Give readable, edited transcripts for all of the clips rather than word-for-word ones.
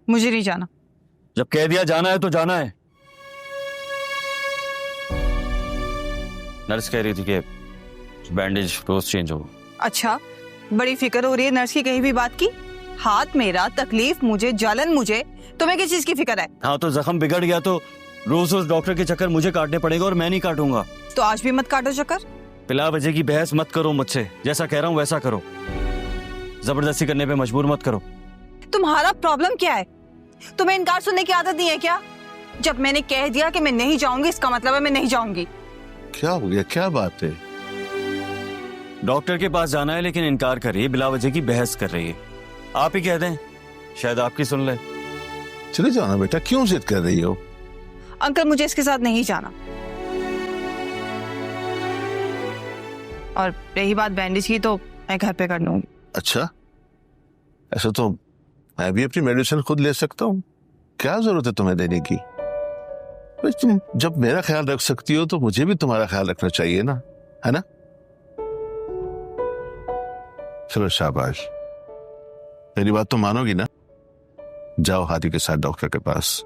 मुझे नहीं जाना। जब कह दिया जाना है तो जाना है। नर्स कह रही थी कि बैंडेज रोज चेंज हो। अच्छा, बड़ी फिक्र हो रही है नर्स की कहीं भी बात की? हाथ मेरा, तकलीफ मुझे, जलन मुझे, तुम्हें किस चीज की फिक्र है? हाँ तो जख्म बिगड़ गया तो रोज रोज डॉक्टर के चक्कर मुझे काटने पड़ेगा और मैं नहीं काटूंगा। तो आज भी मत काटो चक्कर। पिला वजह की बहस मत करो मुझसे, जैसा कह रहा हूँ वैसा करो, जबरदस्ती करने पे मजबूर मत करो। तुम्हारा प्रॉब्लम क्या है? तुम्हें इनकार सुनने की आदत नहीं है क्या? जब मैंने कह दिया कि मैं नहीं जाऊंगी, इसका मतलब है मैं नहीं जाऊंगी। क्या हो गया, क्या बात है? डॉक्टर के पास जाना है लेकिन इनकार कर रही है, बिला वजह की बहस कर रही है। आप ही कह दें, शायद आपकी सुन ले। चले जाओ ना बेटा, क्यों जिद कर रही हो? अंकल मुझे इसके साथ नहीं जाना। और रही बात बैंडेज की तो मैं घर पे कर लूंगी। अच्छा, ऐसा तो मैं भी अपनी मेडिसिन खुद ले सकता हूँ, क्या जरूरत है तुम्हें देने की? भाई तुम जब मेरा ख्याल रख सकती हो तो मुझे भी तुम्हारा ख्याल रखना चाहिए ना, है ना? चलो शाबाश, मेरी बात तो मानोगी ना? जाओ हादी के साथ डॉक्टर के पास।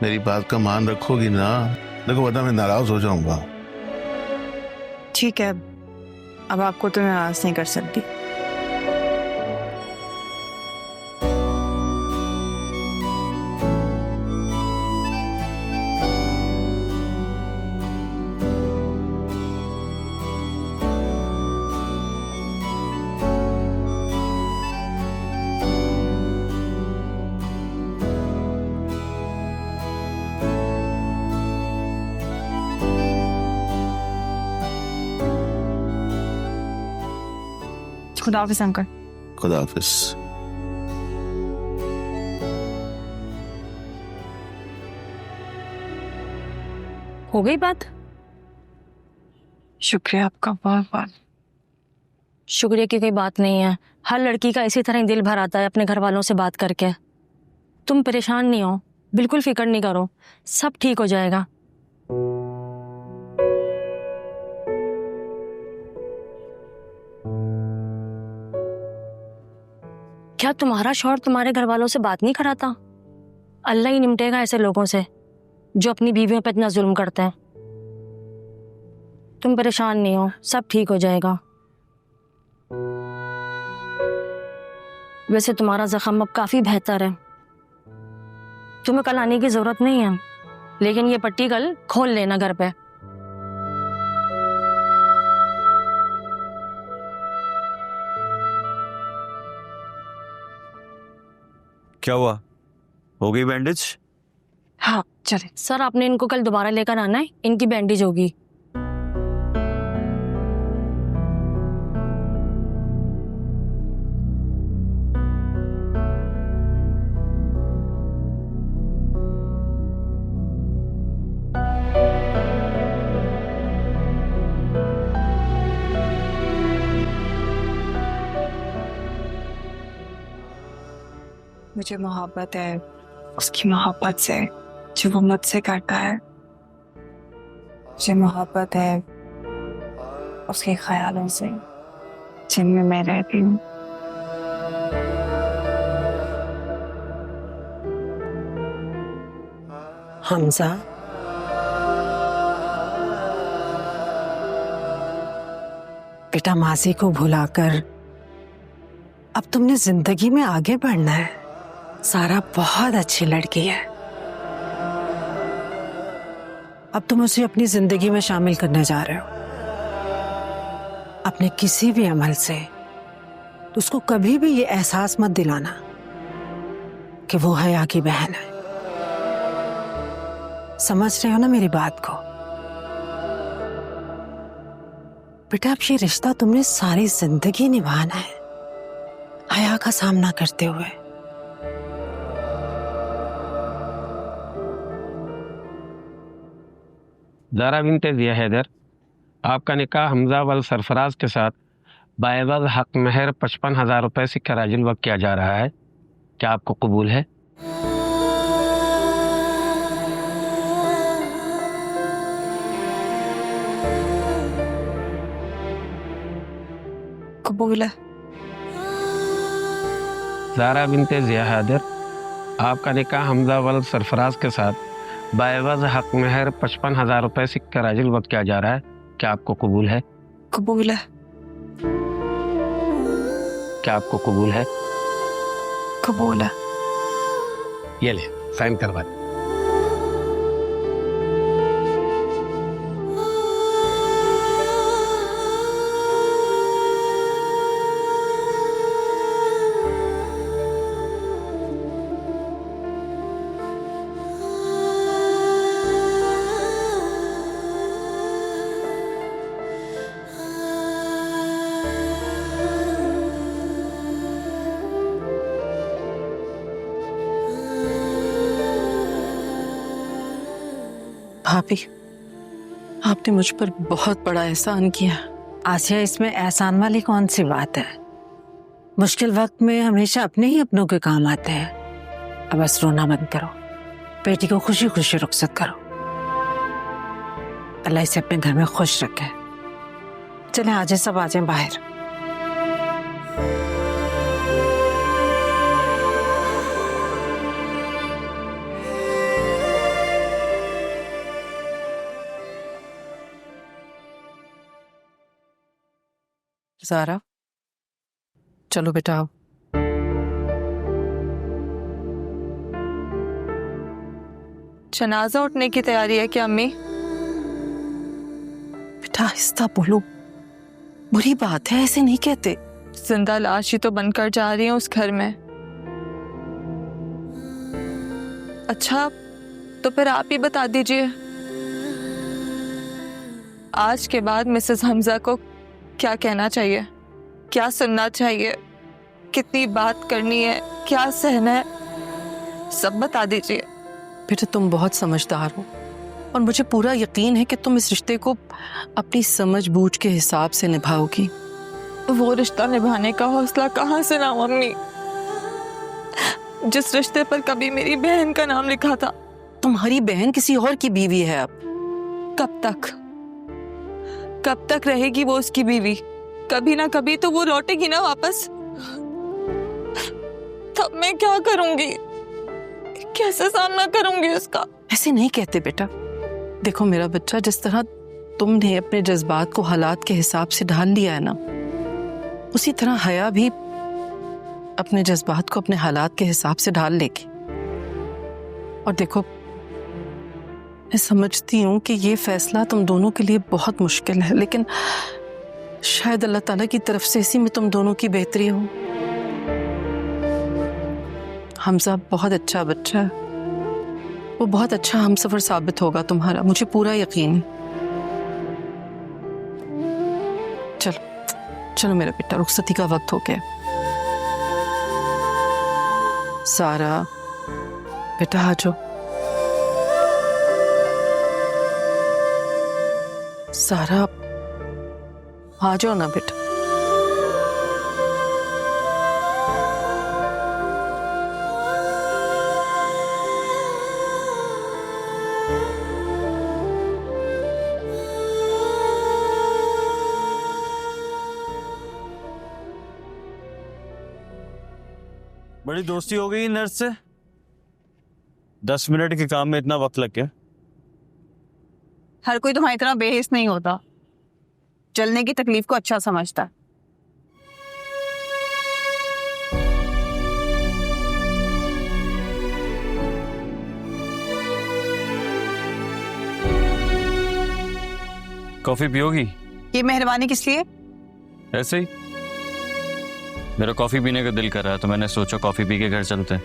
मेरी बात का मान रखोगी ना? देखो वरना मैं नाराज हो जाऊंगा। ठीक है, अब आपको तो मैं नाराज नहीं कर सकती। खुदा हाफिज अंकल। खुदा हाफिज। हो गई बात? शुक्रिया आपका बहुत बहुत। शुक्रिया की कोई बात नहीं है। हर लड़की का इसी तरह ही दिल भर आता है अपने घर वालों से बात करके। तुम परेशान नहीं हो, बिल्कुल फिक्र नहीं करो, सब ठीक हो जाएगा। क्या तुम्हारा शौहर तुम्हारे घर वालों से बात नहीं कराता? अल्लाह ही निपटेगा ऐसे लोगों से जो अपनी बीवियों पर इतना जुल्म करते हैं। तुम परेशान नहीं हो, सब ठीक हो जाएगा। वैसे तुम्हारा जख्म अब काफी बेहतर है, तुम्हें कल आने की जरूरत नहीं है, लेकिन ये पट्टी कल खोल लेना घर पे। क्या हुआ, हो गई बैंडेज? हाँ चले। सर आपने इनको कल दोबारा लेकर आना है, इनकी बैंडेज होगी। मुझे मोहब्बत है उसकी मोहब्बत से जो वो मुझसे करता है। मुझे मोहब्बत है उसके ख्यालों से जिनमें मैं रहती हूँ। हमजा, बेटा माजी को भुलाकर अब तुमने जिंदगी में आगे बढ़ना है। सारा बहुत अच्छी लड़की है, अब तुम उसे अपनी जिंदगी में शामिल करने जा रहे हो। अपने किसी भी अमल से उसको कभी भी ये एहसास मत दिलाना कि वो हया की बहन है। समझ रहे हो ना मेरी बात को? बेटा अब ये रिश्ता तुमने सारी जिंदगी निभाना है, हया का सामना करते हुए। ज़ारा बिन्ते ज़िया हैदर, आपका निकाह हमजा वल सरफराज के साथ बाएवज़ हक महर 55,000 रुपये से कराजिल वक्त किया जा रहा है। क्या आपको कबूल है? कबूल है। ज़ारा बिनते ज़िया हैदर, आपका निकाह हमजा वल्द सरफराज के साथ बाएवज़ हक महर 55,000 रुपए सिक्का राजिल वक्त किया जा रहा है। क्या आपको कबूल है? कबूल है। क्या आपको कबूल है? कबूल है। ये ले, साइन करवा दे। भाभी, आपने मुझ पर बहुत बड़ा एहसान किया। आसिया, इसमें एहसान वाली कौन सी बात है? मुश्किल वक्त में हमेशा अपने ही अपनों के काम आते हैं। अब बस रोना बंद करो, बेटी को खुशी खुशी रुखसत करो। अल्लाह इसे अपने घर में खुश रखे। चले आजे, सब आ जाए बाहर। ज़ारा, चलो बेटा आओ। जनाजा उठने की तैयारी है क्या अम्मी? बेटा आहिस्ता बोलो, बुरी बात है, ऐसे नहीं कहते। जिंदा लाश ही तो बनकर जा रही है उस घर में। अच्छा, तो फिर आप ही बता दीजिए, आज के बाद मिसेस हमजा को क्या कहना चाहिए, क्या सुनना चाहिए, कितनी बात करनी है, क्या सहना है, सब बता दीजिए। बेटा तुम बहुत समझदार हो और मुझे पूरा यकीन है कि तुम इस रिश्ते को अपनी समझ बूझ के हिसाब से निभाओगी। वो रिश्ता निभाने का हौसला कहाँ से लाऊं अम्मी, जिस रिश्ते पर कभी मेरी बहन का नाम लिखा था। तुम्हारी बहन किसी और की बीवी है अब। कब तक रहेगी वो उसकी बीवी? कभी ना कभी तो वो लौटेगी ना वापस। तब मैं क्या करूंगी, कैसे सामना करूंगी उसका? ऐसे नहीं कहते बेटा। देखो मेरा बच्चा, जिस तरह तुमने अपने जज्बात को हालात के हिसाब से ढाल लिया है ना, उसी तरह हया भी अपने जज्बात को अपने हालात के हिसाब से ढाल लेगी। और देखो, मैं समझती हूँ कि ये फैसला तुम दोनों के लिए बहुत मुश्किल है, लेकिन शायद अल्लाह ताला की तरफ से इसी में तुम दोनों की बेहतरी हो। हमजा बहुत अच्छा बच्चा है, वो बहुत अच्छा हमसफर साबित होगा तुम्हारा, मुझे पूरा यकीन है। चलो चलो मेरा बेटा, रुखसती का वक्त हो गया। सारा बेटा आ जाओ। सारा आ जाओ ना बेटा। बड़ी दोस्ती हो गई नर्स से। 10 मिनट के काम में इतना वक्त लग गया। हर कोई तुम्हारी तरह बेहिस नहीं होता, चलने की तकलीफ को अच्छा समझता है। कॉफी पियोगी? ये मेहरबानी किस लिए? ऐसे ही मेरा कॉफी पीने का दिल कर रहा है, तो मैंने सोचा कॉफी पी के घर चलते हैं।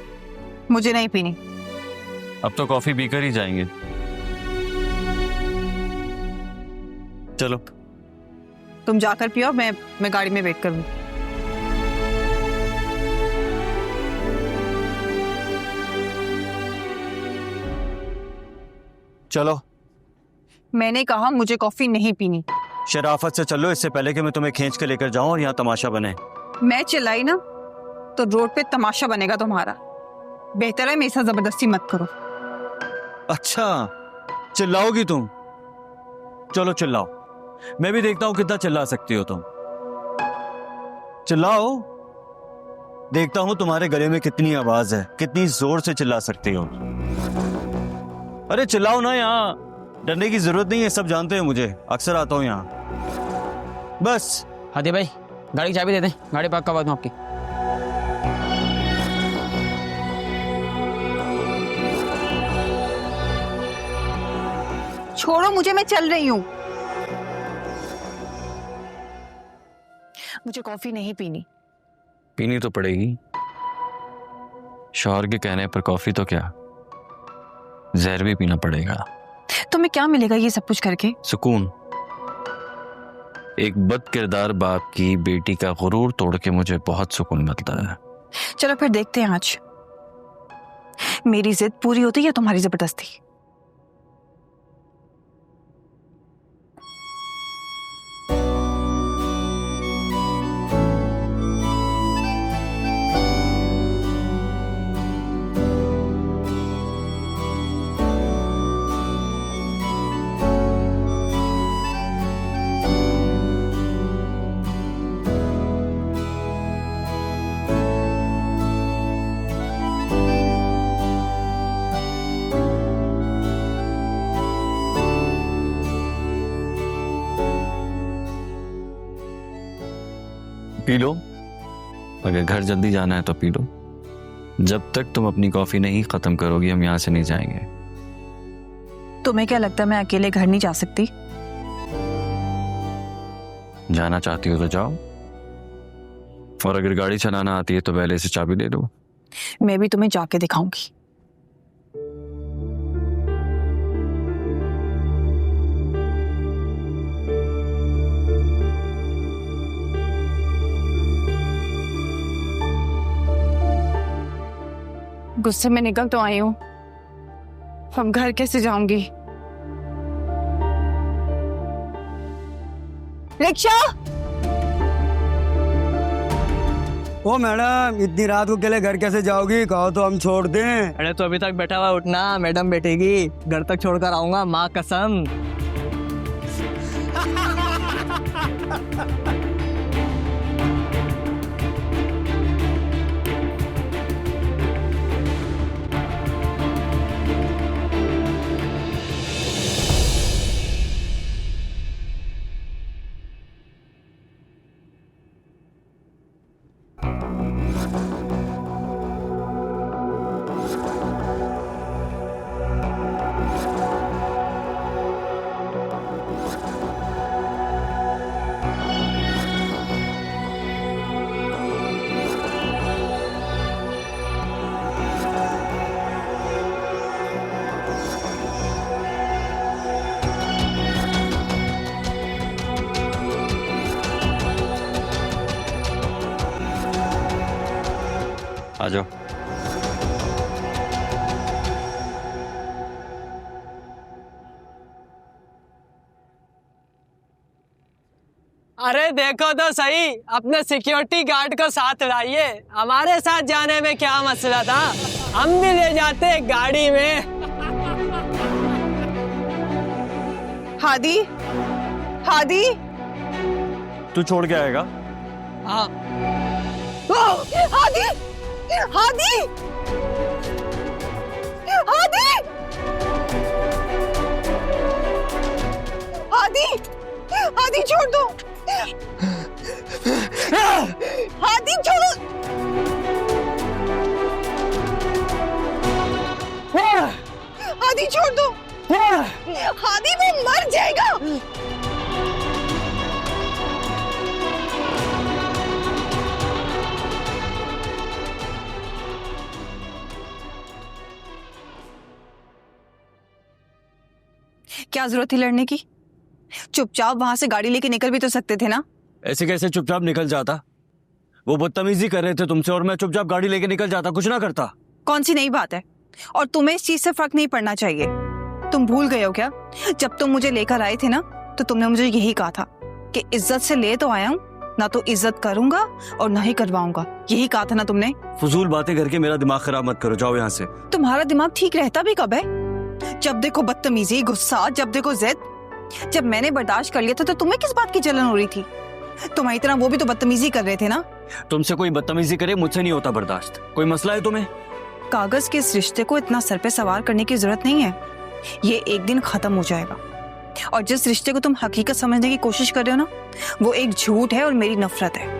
मुझे नहीं पीनी। अब तो कॉफी पीकर ही जाएंगे। चलो तुम जाकर पियो, मैं गाड़ी में वेट करूँ। चलो। मैंने कहा मुझे कॉफी नहीं पीनी। शराफत से चलो, इससे पहले कि मैं तुम्हें खींच के लेकर जाऊं और यहाँ तमाशा बने। मैं चिल्लाई ना तो रोड पे तमाशा बनेगा तुम्हारा। बेहतर है मेरे साथ जबरदस्ती मत करो। अच्छा, चिल्लाओगी तुम? चलो चिल्लाओ, मैं भी देखता हूं कितना चिल्ला सकती हो तुम। चिल्लाओ। देखता हूं तुम्हारे गले में कितनी आवाज है, कितनी जोर से चिल्ला सकती हो। अरे चिल्लाओ ना, यहाँ डरने की जरूरत नहीं है, सब जानते हैं मुझे, अक्सर आता हूँ यहाँ। बस। हादी भाई गाड़ी की चाबी दे दें, गाड़ी पार्क करवा दूं आपकी। छोड़ो मुझे, मैं चल रही हूँ। मुझे कॉफी नहीं पीनी। पीनी तो पड़ेगी। शौहर के कहने पर कॉफी तो क्या, जहर भी पीना पड़ेगा। तुम्हें क्या मिलेगा ये सब कुछ करके? सुकून। एक बद किरदार बाप की बेटी का गुरूर तोड़ के मुझे बहुत सुकून मिलता है। चलो फिर देखते हैं आज मेरी जिद पूरी होती है या तुम्हारी जबरदस्ती। पी लो, अगर घर जल्दी जाना है तो पी लो। जब तक तुम अपनी कॉफी नहीं खत्म करोगी हम यहाँ से नहीं जाएंगे। तुम्हें क्या लगता है मैं अकेले घर नहीं जा सकती? जाना चाहती हो तो जाओ, और अगर गाड़ी चलाना आती है तो पहले से चाबी दे दो। मैं भी तुम्हें जाके दिखाऊंगी। गुस्से में निकल तो आई हूँ, अब घर कैसे जाऊंगी? रिक्शा! ओ मैडम, इतनी रात को अकेले घर कैसे जाओगी? कहो तो हम छोड़ दें। अरे तो अभी तक बैठा हुआ, उठना, मैडम बैठेगी, घर तक छोड़कर आऊंगा, माँ कसम। आ जाओ। अरे देखो तो सही, अपने सिक्योरिटी गार्ड को साथ लाइए। हमारे साथ जाने में क्या मसला था, हम भी ले जाते गाड़ी में। हादी, हादी, तू छोड़ के आएगा? हाँ। हादी, हादी, हादी, हादी, हादी छोड़ दो, हादी छोड़ो, हादी छोड़ दो, हादी वो मर जाएगा। क्या जरूरत थी लड़ने की? चुपचाप वहां से गाड़ी लेके निकल भी तो सकते थे ना। ऐसे कैसे चुपचाप निकल जाता? वो बदतमीजी कर रहे थे तुमसे और मैं चुपचाप गाड़ी लेके निकल जाता, कुछ ना करता। कौन सी नई बात है? और तुम्हें इस चीज से फर्क नहीं पड़ना चाहिए। तुम भूल गए हो क्या? जब तुम मुझे लेकर आए थे ना, तो तुमने मुझे यही कहा था कि इज्जत से ले तो आया हूँ, ना तो इज्जत करूंगा और ना ही करवाऊंगा। यही कहा था ना तुमने। फजूल बातें करके मेरा दिमाग खराब मत करो, जाओ यहाँ से। तुम्हारा दिमाग ठीक रहता भी कब है? जब देखो बदतमीजी, गुस्सा, जब देखो जिद। जब मैंने बर्दाश्त कर लिया था तो तुम्हें किस बात की जलन हो रही थी? तुम्हारी तरह वो भी तो बदतमीजी कर रहे थे ना। तुमसे कोई बदतमीजी करे, मुझसे नहीं होता बर्दाश्त। कोई मसला है तुम्हें? कागज के इस रिश्ते को इतना सर पे सवार करने की जरूरत नहीं है। ये एक दिन खत्म हो जाएगा। और जिस रिश्ते को तुम हकीकत समझने की कोशिश कर रहे हो ना, वो एक झूठ है और मेरी नफरत है।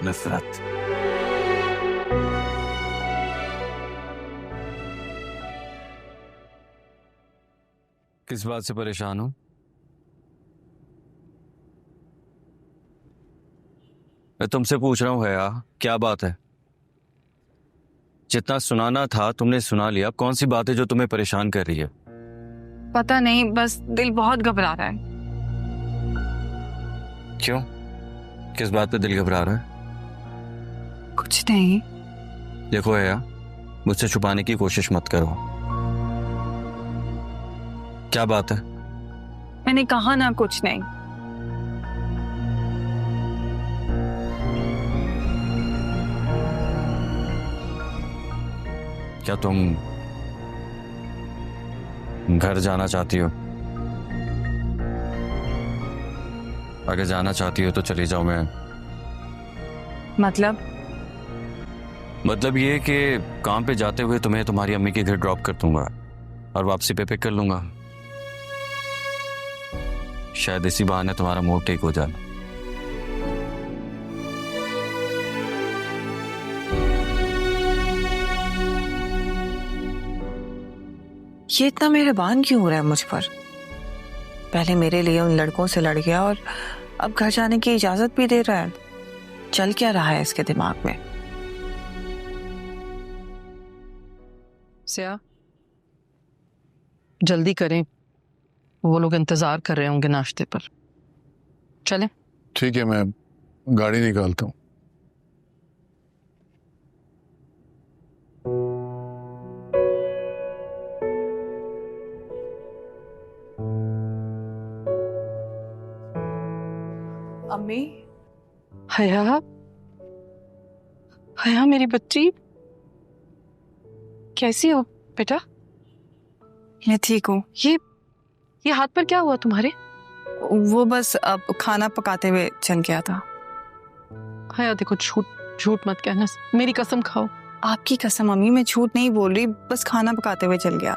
नफरत? किस बात से परेशान हो? मैं तुमसे पूछ रहा हूँ हया, क्या बात है? जितना सुनाना था तुमने सुना लिया। कौन सी बात है जो तुम्हें परेशान कर रही है? पता नहीं, बस दिल बहुत घबरा रहा है। क्यों? किस बात पे दिल घबरा रहा है? कुछ नहीं। देखो हया, मुझसे छुपाने की कोशिश मत करो। क्या बात है? मैंने कहा ना कुछ नहीं। क्या तुम घर जाना चाहती हो? अगर जाना चाहती हो तो चली जाओ। मैं मतलब ये कि काम पे जाते हुए तुम्हें तुम्हारी अम्मी के घर ड्रॉप कर दूंगा और वापसी पे पिक कर लूंगा। शायद इसी बहाने तुम्हारा मूड ठीक हो जाए। ये इतना मेहरबान क्यों हो रहा है मुझ पर? पहले मेरे लिए उन लड़कों से लड़ गया और अब घर जाने की इजाजत भी दे रहा है। चल क्या रहा है इसके दिमाग में? सिया, जल्दी करें, वो लोग इंतजार कर रहे होंगे नाश्ते पर। चलें? ठीक है, मैं गाड़ी निकालता हूँ। अम्मी, हया, हया मेरी बच्ची, कैसी हो बेटा? मैं ठीक हूँ। ये हाथ पर क्या हुआ तुम्हारे? वो बस अब खाना पकाते हुए चल गया था। हया देखो, झूठ मत कहना, मेरी कसम खाओ। आपकी कसम अम्मी, मैं झूठ नहीं बोल रही, बस खाना पकाते हुए चल गया।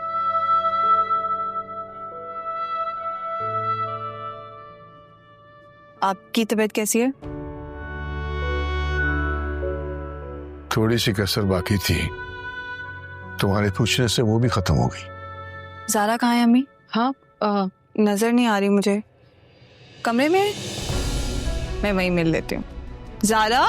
आपकी तबीयत कैसी है? थोड़ी सी कसर बाकी थी, तुम्हारे पूछने से वो भी खत्म हो गई। ज़ारा कहाँ है अम्मी? हाँ, नजर नहीं आ रही मुझे। कमरे में है? मैं वहीं मिल लेती हूँ। ज़ारा?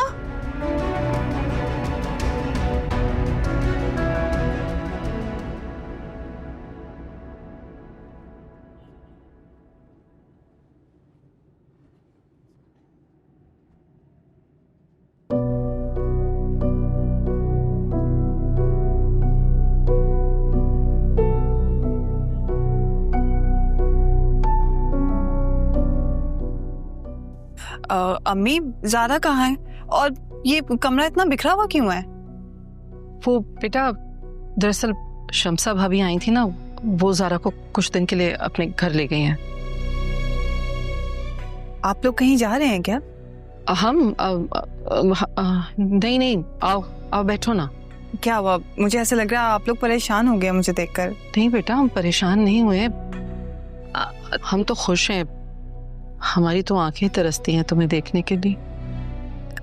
अम्मी, ज़ारा कहाँ है? और ये कमरा इतना बिखरा हुआ क्यों है? वो बेटा, दरअसल शम्सा भाभी आई थी ना, वो ज़ारा को कुछ दिन के लिए अपने घर ले गई हैं। आप लोग कहीं जा रहे हैं क्या? हम नहीं, आओ बैठो ना। क्या हुआ? मुझे ऐसा लग रहा है आप लोग परेशान हो गए मुझे देखकर। नहीं बेटा, हम परेशान नहीं हुए, हम तो खुश हैं। हमारी तो आंखें तरसती हैं तुम्हें देखने के लिए।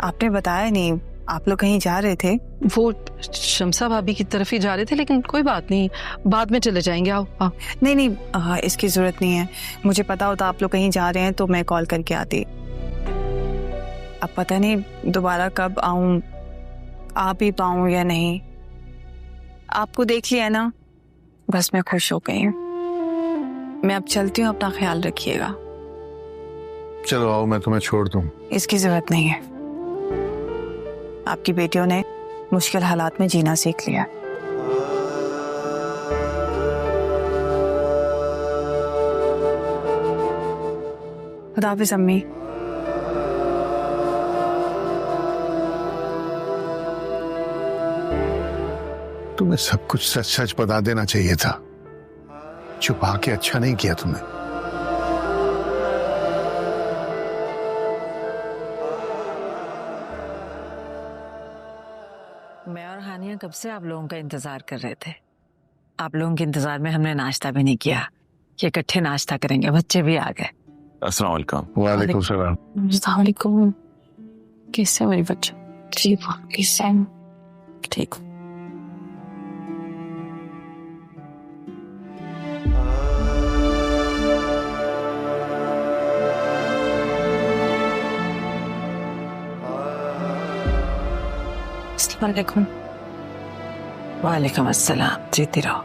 आपने बताया नहीं, आप लोग कहीं जा रहे थे? वो शम्सा भाभी की तरफ ही जा रहे थे, लेकिन कोई बात नहीं, बाद में चले जाएंगे। आओ। नहीं, इसकी जरूरत नहीं है। मुझे पता होता आप लोग कहीं जा रहे हैं तो मैं कॉल करके आती। अब पता नहीं दोबारा कब आऊं, आ भी पाऊं या नहीं। आपको देख लिया ना, बस मैं खुश हो गई हूँ। मैं अब चलती हूँ, अपना ख्याल रखिएगा। चलो आओ, मैं तुम्हें छोड़ दूं। इसकी जरूरत नहीं है। आपकी बेटियों ने मुश्किल हालात में जीना सीख लिया। खुदा हाफिज़ अम्मी। तुम्हें सब कुछ सच सच बता देना चाहिए था। छुपा के अच्छा नहीं किया तुमने। मैं और हानिया कब से आप लोगों का इंतजार कर रहे थे। आप लोगों के इंतजार में हमने नाश्ता भी नहीं किया कि इकट्ठे नाश्ता करेंगे। बच्चे भी आ गए। अस्सलाम वालेकुम। वालेकुम सलाम। अस्सलामुअलैकुम। कैसे है मेरी बच्चा? ठीक हो? कैसे? ठीक हो? अस्सलामुअलैकुम। वालेकुम अस्सलाम। जीती रहो।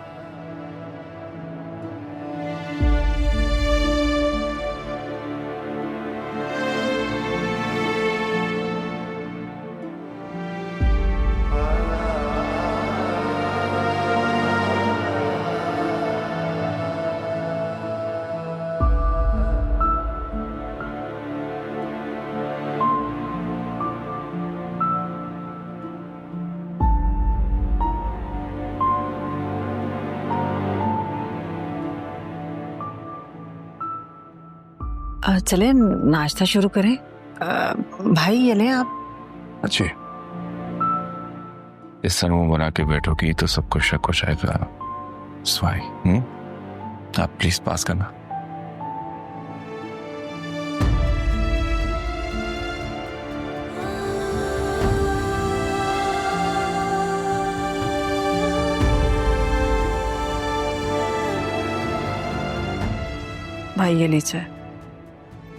चले नाश्ता शुरू करें। भाई ये ले आप। अच्छी इस तरह मुंह बना के बैठोगी तो सबको शक हो जाएगा। स्वाई आप प्लीज पास करना। भाई ये लीजिए।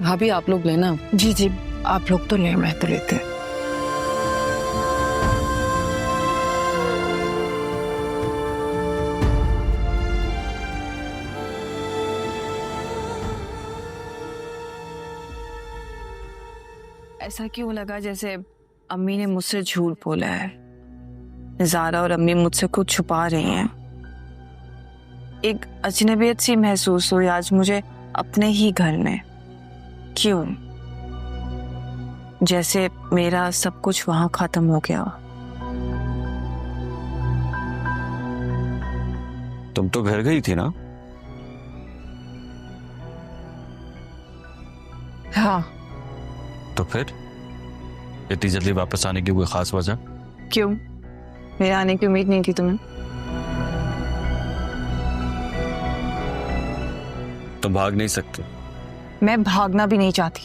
भाभी आप लोग लेना। जी जी आप लोग तो ले, मैं तो लेते। ऐसा क्यों लगा जैसे अम्मी ने मुझसे झूठ बोला है? ज़ारा और अम्मी मुझसे कुछ छुपा रही हैं। एक अजनबियत सी महसूस हुई आज मुझे अपने ही घर में। क्यों? जैसे मेरा सब कुछ वहां खत्म हो गया। तुम तो घर गई थी ना? हाँ। तो फिर इतनी जल्दी वापस आने की कोई खास वजह? क्यों? मेरे आने की उम्मीद नहीं थी तुम्हें? तुम भाग नहीं सकते। मैं भागना भी नहीं चाहती।